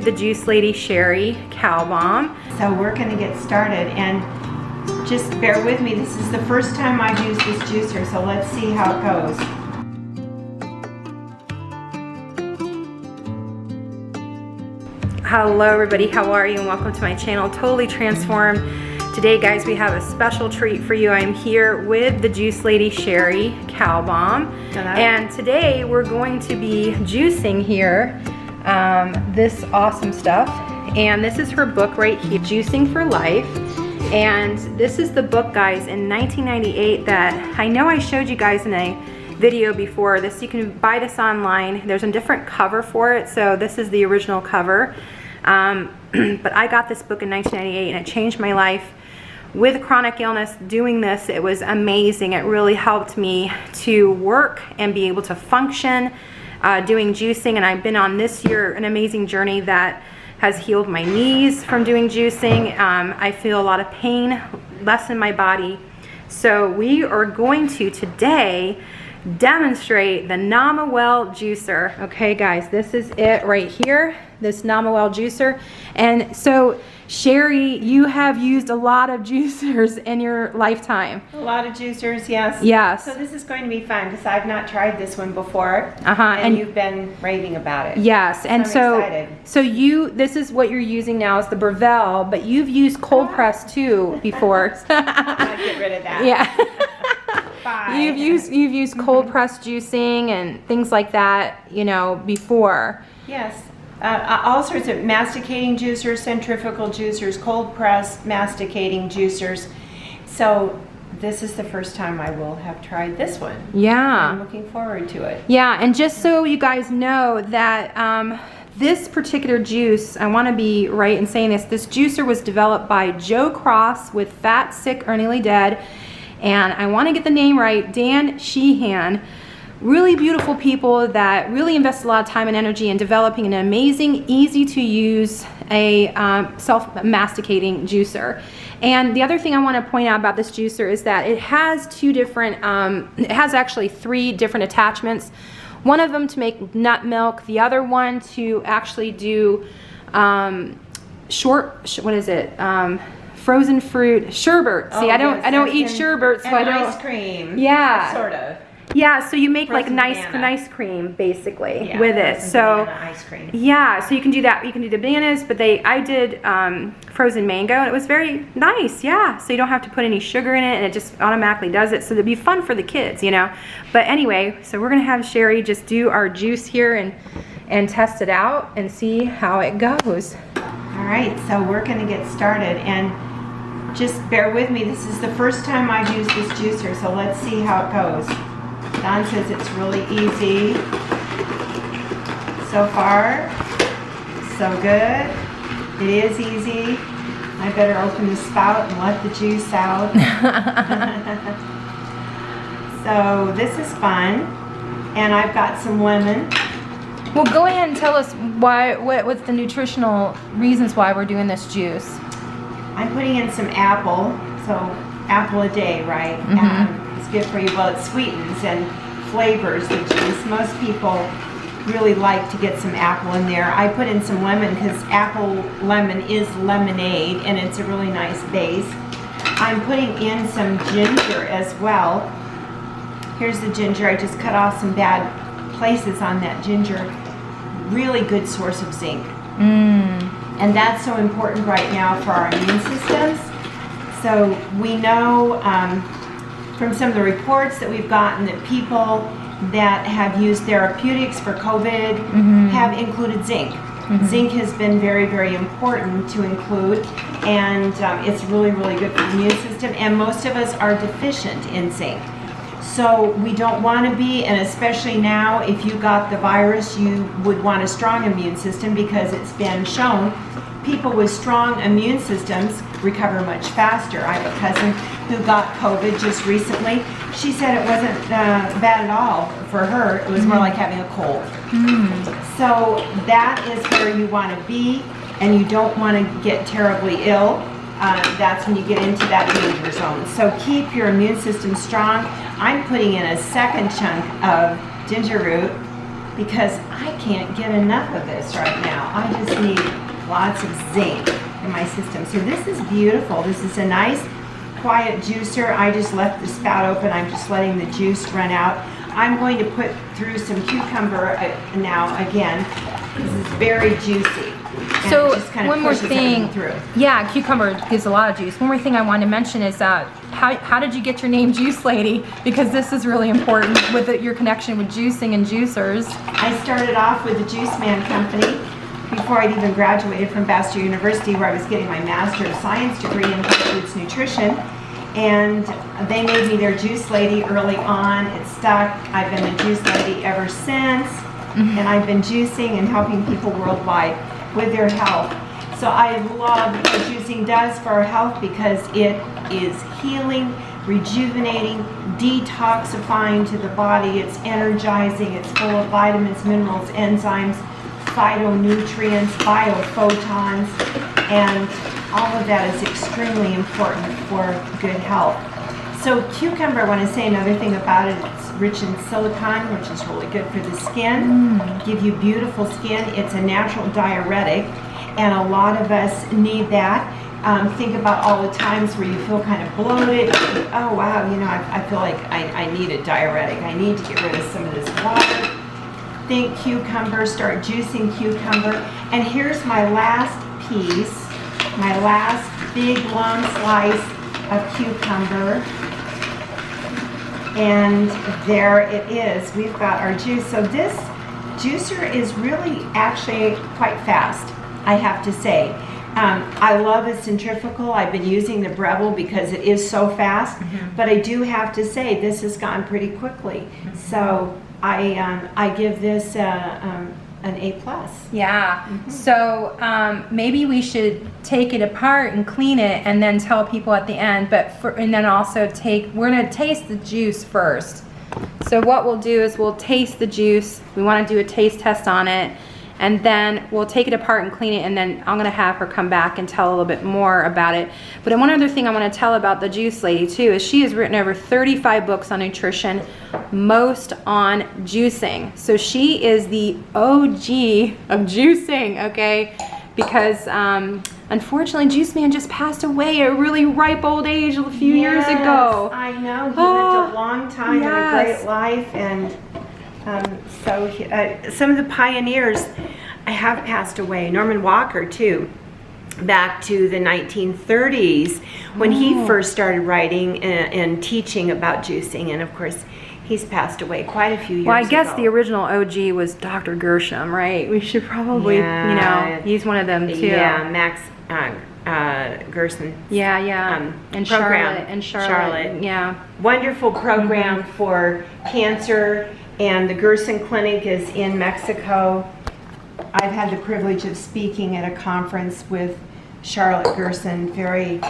with the juice lady, Cherie Calbom. So we're gonna get started, and just bear with me. This is the first time I've used this juicer, so let's see how it goes. Hello everybody, how are you? And welcome to my channel, Totally Transformed. Today guys, we have a special treat for you. I'm here with the juice lady, Cherie Calbom. Hello. And today we're going to be juicing here this awesome stuff. And this is her book right here, Juicing for Life. And this is the book, guys, in 1998 that I know I showed you guys in a video before. This, you can buy this online. There's a different cover for it, so this is the original cover. But I got this book in 1998 and it changed my life. With chronic illness, doing this, it was amazing. It really helped me to work and be able to function doing juicing. And I've been on this year an amazing journey that has healed my knees from doing juicing. I feel a lot of pain, less in my body. So we are going to today demonstrate the Namawell juicer. Okay guys, this is it right here, this Namawell juicer. And so Cherie, you have used a lot of juicers in your lifetime. A lot of juicers, yes. Yes. So this is going to be fun because I've not tried this one before. And you've been raving about it. Yes, and so I'm excited. So this is what you're using now is the Brevel, but you've used cold press too before. I'll get rid of that. Yeah. Bye. You've used cold press juicing and things like that, you know, before. Yes. All sorts of masticating juicers, centrifugal juicers, cold press masticating juicers. So this is the first time I will have tried this one. Yeah. I'm looking forward to it. Yeah, and just so you guys know that this particular juice, I want to be right in saying this juicer was developed by Joe Cross with Fat, Sick, or Nearly Dead. And I want to get the name right, Dan Sheehan. Really beautiful people that really invest a lot of time and energy in developing an amazing, easy to use, self-masticating juicer. And the other thing I want to point out about this juicer is that it has it has actually 3 different attachments. One of them to make nut milk, the other one to actually do frozen fruit sherbet. See, I don't eat sherbet, so I don't. Ice cream. Yeah. Sort of. Yeah, so you make Frozen like banana. ice cream basically, Yeah, with it. So ice cream. yeah, so you can do that. You can do the bananas, but I did frozen mango, and it was very nice. Yeah, so you don't have to put any sugar in it, and it just automatically does it. So it'd be fun for the kids, you know. But anyway, so we're gonna have Cherie just do our juice here and test it out and see how it goes. All right, so we're gonna get started, and just bear with me. This is the first time I've used this juicer, so let's see how it goes. Don says it's really easy. So far, so good. It is easy. I better open the spout and let the juice out. So this is fun. And I've got some lemon. Well, go ahead and tell us what's the nutritional reasons why we're doing this juice. I'm putting in some apple, so apple a day, right? It's good for you. Well, it sweetens and flavors the juice. Most people really like to get some apple in there. I put in some lemon because apple lemon is lemonade, and it's a really nice base. I'm putting in some ginger as well. Here's the ginger. I just cut off some bad places on that ginger. Really good source of zinc. And that's so important right now for our immune systems. So we know from some of the reports that we've gotten that people that have used therapeutics for COVID have included zinc. Zinc has been very, very important to include, and it's really, really good for the immune system, and most of us are deficient in zinc. So we don't want to be, and especially now, if you got the virus, you would want a strong immune system, because it's been shown people with strong immune systems recover much faster. I have a cousin who got COVID just recently. She said it wasn't bad at all for her. It was more like having a cold. So that is where you want to be, and you don't want to get terribly ill. That's when you get into that danger zone. So keep your immune system strong. I'm putting in a second chunk of ginger root, because I can't get enough of this right now. I just need lots of zinc in my system. So this is beautiful. This is a nice quiet juicer. I just left the spout open. I'm just letting the juice run out. I'm going to put through some cucumber now again. This is very juicy. And So it just kind of one more pushes thing, everything through. yeah, cucumber gives a lot of juice. One more thing I wanted to mention is how did you get your name Juice Lady? Because this is really important with your connection with juicing and juicers. I started off with the Juice Man Company before I'd even graduated from Bastyr University, where I was getting my Master of Science degree in Whole Foods Nutrition. And they made me their Juice Lady early on. It stuck. I've been a Juice Lady ever since. And I've been juicing and helping people worldwide with their health. So I love what juicing does for our health because it is healing, rejuvenating, detoxifying to the body. It's energizing. It's full of vitamins, minerals, enzymes, phytonutrients, biophotons, and all of that is extremely important for good health. So cucumber, I want to say another thing about it, it's rich in silicon, which is really good for the skin, give you beautiful skin. It's a natural diuretic, and a lot of us need that. Think about all the times where you feel kind of bloated. You think, oh wow, you know, I feel like I need a diuretic. I need to get rid of some of this water. Think cucumber, start juicing cucumber. And here's my last piece, my last big long slice of cucumber. And there it is. We've got our juice. So this juicer is really actually quite fast, I have to say. I love a centrifugal. I've been using the Breville because it is so fast, but I do have to say this has gone pretty quickly. So I give this an A+. Yeah. So maybe we should take it apart and clean it, and then tell people at the end. And then also we're gonna taste the juice first. So what we'll do is we'll taste the juice. We want to do a taste test on it, and then we'll take it apart and clean it, and then I'm gonna have her come back and tell a little bit more about it. But one other thing I want to tell about the Juice Lady too is she has written over 35 books on nutrition, most on juicing. So she is the OG of juicing, okay? Because unfortunately, Juice Man just passed away at a really ripe old age a few years ago. I know. He lived a long time and a great life, and some of the pioneers have passed away. Norman Walker too, back to the 1930s when he first started writing and teaching about juicing, and of course he's passed away quite a few years ago. Well, I guess the original OG was Dr. Gershom, right? We should probably, use one of them too. Yeah, Max Gerson. And Charlotte. Yeah. Wonderful program for cancer, and the Gerson Clinic is in Mexico. I've had the privilege of speaking at a conference with Charlotte Gerson. Very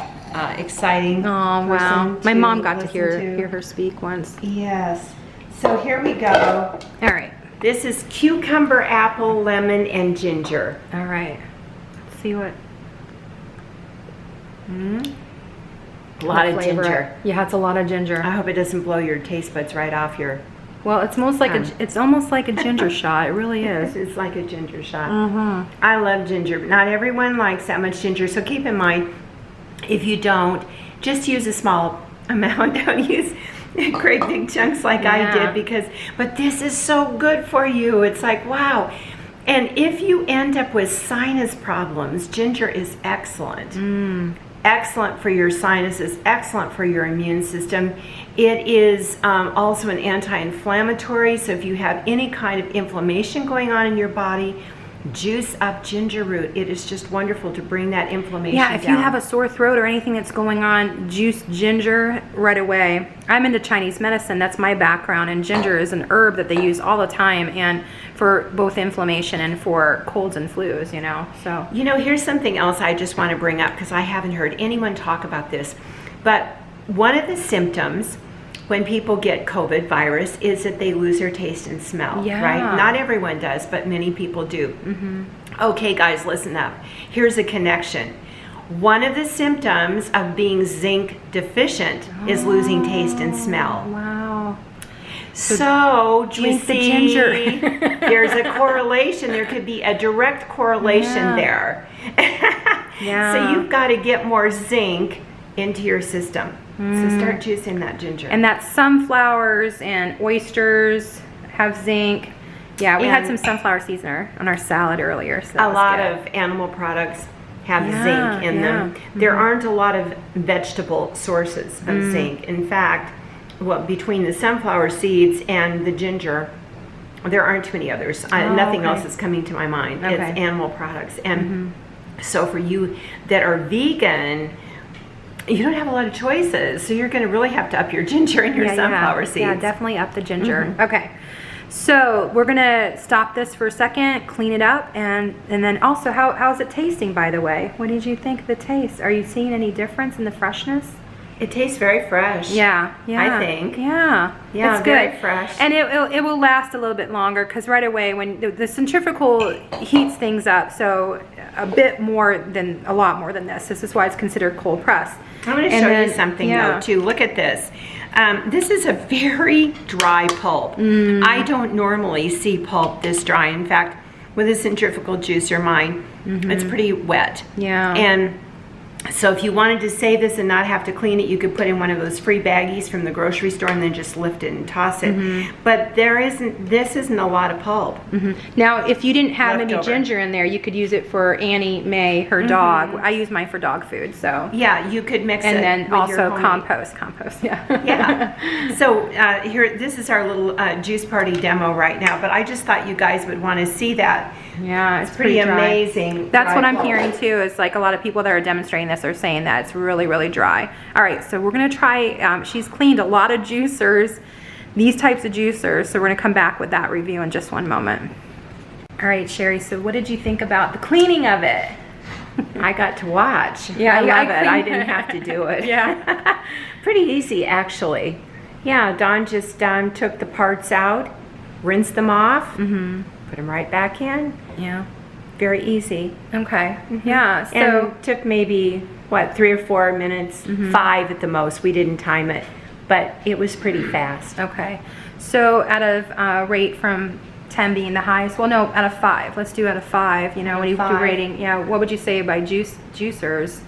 exciting. Oh wow! My mom got to hear her speak once. Yes. So here we go. All right. This is cucumber, apple, lemon, and ginger. All right. Let's see what. A lot of ginger. Yeah, it's a lot of ginger. I hope it doesn't blow your taste buds right off your. Well, it's almost like it's almost like a ginger shot. It really is. It's like a ginger shot. I love ginger, but not everyone likes that much ginger. So keep in mind, if you don't, just use a small amount. Don't use great big chunks like I did, but this is so good for you. It's like, wow. And if you end up with sinus problems, ginger is excellent. Excellent for your sinuses, excellent for your immune system. It is also an anti-inflammatory, so if you have any kind of inflammation going on in your body, juice up ginger root. It is just wonderful to bring that inflammation down. Yeah, if you have a sore throat or anything that's going on, juice ginger right away. I'm into Chinese medicine, that's my background, and ginger is an herb that they use all the time, and for both inflammation and for colds and flus, you know. So here's something else I just want to bring up, because I haven't heard anyone talk about this, but one of the symptoms when people get COVID virus is that they lose their taste and smell, right? Not everyone does, but many people do. Okay, guys, listen up. Here's a connection. One of the symptoms of being zinc deficient is losing taste and smell. Wow. So drink the you see, ginger. there's a correlation. There could be a direct correlation there. Yeah. So you've got to get more zinc into your system. So start juicing that ginger. And that's sunflowers and oysters have zinc. Yeah, we had some sunflower seeds on our salad earlier. So a lot of animal products have zinc in them. There aren't a lot of vegetable sources of zinc. In fact, between the sunflower seeds and the ginger, there aren't too many others. Nothing else is coming to my mind. It's animal products. And so for you that are vegan, you don't have a lot of choices. So you're going to really have to up your ginger and your sunflower seeds. Yeah, definitely up the ginger. Okay. So we're gonna stop this for a second, clean it up, and then also, how's it tasting, by the way? What did you think of the taste? Are you seeing any difference in the freshness? It tastes very fresh. Yeah, I think. Yeah, yeah, it's very good. fresh. And it will last a little bit longer because right away when the centrifugal heats things up, so a lot more than this. This is why it's considered cold press. I'm going to show you something though too. Look at this. This is a very dry pulp. I don't normally see pulp this dry. In fact, with a centrifugal juicer, mine, it's pretty wet. Yeah. And so if you wanted to save this and not have to clean it, you could put in one of those free baggies from the grocery store and then just lift it and toss it. But this isn't a lot of pulp. Now, if you didn't have any Leftover. ginger in there, you could use it for Annie Mae, her dog. I use mine for dog food, so. Yeah, you could mix it. And then with your also homemade- compost, yeah. Yeah. So here, this is our little juice party demo right now, but I just thought you guys would want to see that. Yeah, it's Pretty dry. amazing. That's dry what I'm pulp. hearing too, is like a lot of people that are demonstrating this are saying that it's really, really dry. All right, so we're gonna try, she's cleaned a lot of juicers, these types of juicers, so we're gonna come back with that review in just one moment. All right, Cherie, so what did you think about the cleaning of it? I got to watch. Yeah, I love it. cleaned I didn't have to do it. Yeah. Pretty easy, actually. Yeah, Dawn just took the parts out, rinsed them off, put them right back in. Yeah. Very easy. Okay. Yeah. So And took maybe, 3 or 4 minutes, 5 at the most. We didn't time it, but it was pretty fast. okay. So out of rate from 10 being the highest, well, no, out of 5. Let's do out of 5. You know, when you do 5. rating, yeah. What would you say by juicers?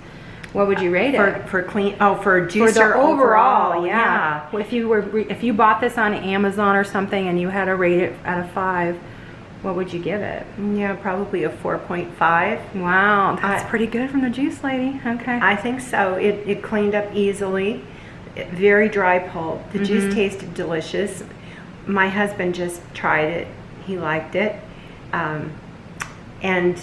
What would you rate it? For juicer For the overall, yeah. If you bought this on Amazon or something and you had to rate it out of 5, what would you give it? Yeah, probably a 4.5. Wow, that's pretty good from the juice lady. Okay. I think so. It cleaned up easily. Very dry pulp. The juice tasted delicious. My husband just tried it. He liked it. And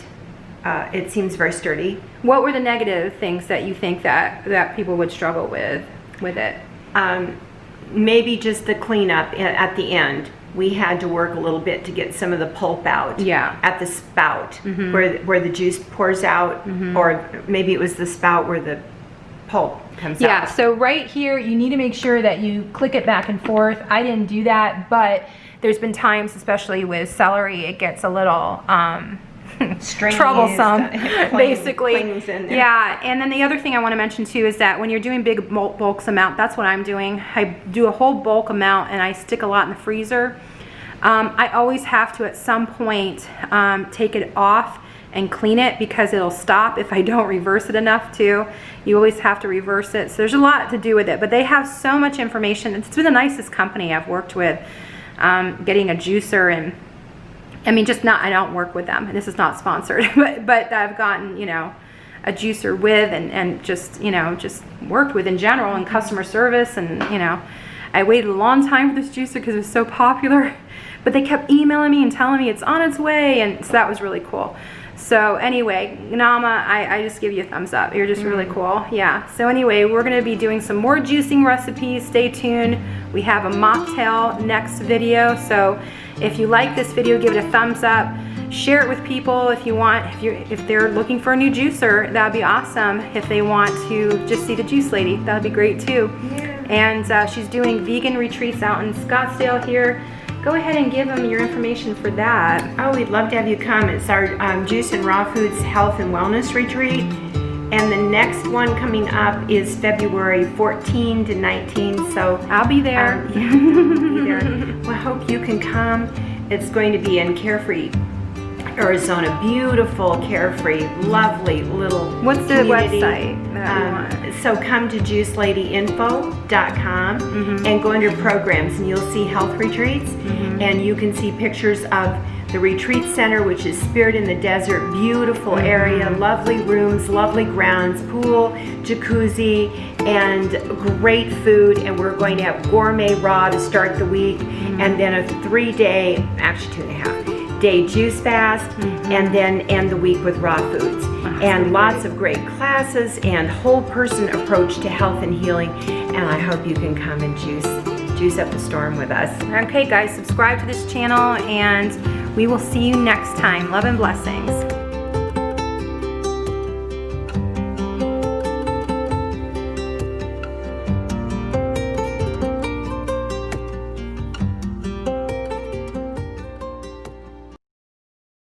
it seems very sturdy. What were the negative things that you think that people would struggle with it? Maybe just the cleanup at the end. We had to work a little bit to get some of the pulp out. Yeah. At the spout where the juice pours out, or maybe it was the spout where the pulp comes out. Yeah, so right here, you need to make sure that you click it back and forth. I didn't do that, but there's been times, especially with celery, it gets a little Stringy troublesome, basically. clings in there. Yeah, and then the other thing I want to mention too is that when you're doing big bulks amount, that's what I'm doing. I do a whole bulk amount and I stick a lot in the freezer. I always have to at some point take it off and clean it because it'll stop if I don't reverse it enough too. You always have to reverse it. So there's a lot to do with it, but they have so much information. It's been the nicest company I've worked with, getting a juicer, and I mean, I don't work with them. This is not sponsored, but I've gotten, you know, a juicer with and just, you know, just worked with in general and customer service. And, you know, I waited a long time for this juicer because it was so popular, but they kept emailing me and telling me it's on its way. And so that was really cool. So anyway, Nama, I just give you a thumbs up. You're just really cool. Yeah. So anyway, we're going to be doing some more juicing recipes. Stay tuned. We have a mocktail next video. So if you like this video, give it a thumbs up. Share it with people if you want. If they're looking for a new juicer, that'd be awesome. If they want to just see the juice lady, that'd be great too. Yeah. And she's doing vegan retreats out in Scottsdale here. Go ahead and give them your information for that. Oh, we'd love to have you come. It's our Juice and Raw Foods Health and Wellness Retreat. And the next one coming up is February 14 to 19. So I'll be there. yeah, I'll be there. Well, I hope you can come. It's going to be in Carefree, Arizona. Beautiful, carefree, lovely little What's the community. website that we want? So come to juiceladyinfo.com and go under programs, and you'll see health retreats, and you can see pictures of the retreat center, which is Spirit in the Desert. Beautiful area, lovely rooms, lovely grounds, pool, jacuzzi, and great food. And we're going to have gourmet raw to start the week, and then a 3-day, actually 2.5-day juice fast, and then end the week with raw foods. And lots of great classes and whole person approach to health and healing. And I hope you can come and juice up the storm with us. Okay guys, subscribe to this channel and we will see you next time. Love and blessings.